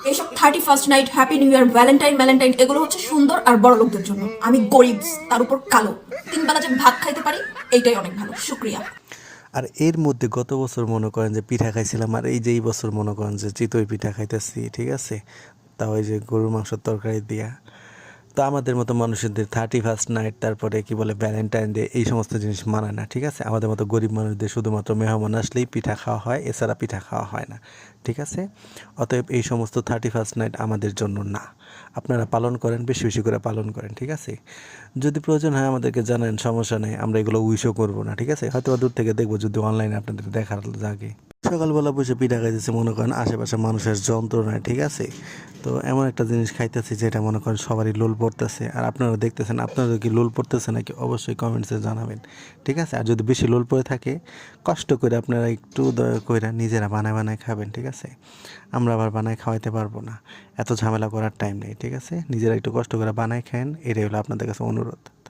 এইসব 31st night, happy new year, Valentine এগুলো হচ্ছে সুন্দর আর বড় লোকদের জন্য। আমি গরিব, তার উপর কালো, 3 বেলা যে ভাত খাইতে পারি এইটাই অনেক ভালো, শুক্রিয়া। আর এর মধ্যে গত বছর মনে করেন যে পিঠা খাইছিলাম, আর এই যে এই বছর মনে করেন যে চিতই পিঠা খাইতেছি, ঠিক আছে, তাও ওই যে গরুর মাংসের তরকারি দিয়া। তো আমাদের মতো মানুষদের 31st নাইট, তারপরে কি বলে ভ্যালেন্টাইন ডে, এই সমস্ত জিনিস মানায় না, ঠিক আছে। আমাদের মতো গরিব মানুষদের শুধুমাত্র মেহমান আসলেই পিঠা খাওয়া হয়, এছাড়া পিঠা খাওয়া হয় না, ঠিক আছে। অতএব এই সমস্ত 31st নাইট আমাদের জন্য না। আপনারা পালন করেন, বেশি বেশি করে পালন করেন, ঠিক আছে। যদি প্রয়োজন হয় আমাদেরকে জানান, সমস্যা নেই, আমরা এগুলো উইশও করবো না, ঠিক আছে। হয়তো দূর থেকে দেখবো যদি অনলাইনে আপনাদের দেখার জাগে। সকালবেলা বসে পিঠা খাইতেছে, মনে করেন আশেপাশে মানুষের যন্ত্রণায়, ঠিক আছে। তো এমন একটা জিনিস খাইতেছি যেটা মনে করেন সবারই লোল পড়তেছে, আর আপনারা দেখতেছেন, আপনাদের কি লোল পড়তেছে নাকি অবশ্যই কমেন্টসে জানাবেন, ঠিক আছে। আর যদি বেশি লোল পড়ে থাকে, কষ্ট করে আপনারা একটু দয়া করে নিজেরা বানায় বানায় খাবেন, ঠিক আছে। আমরা আবার বানায় খাওয়াইতে পারবো না, এত ঝামেলা করার টাইম নেই, ঠিক আছে। নিজেরা একটু কষ্ট করে বানায় খান, এটাই হলো আপনাদের কাছে অনুরোধ।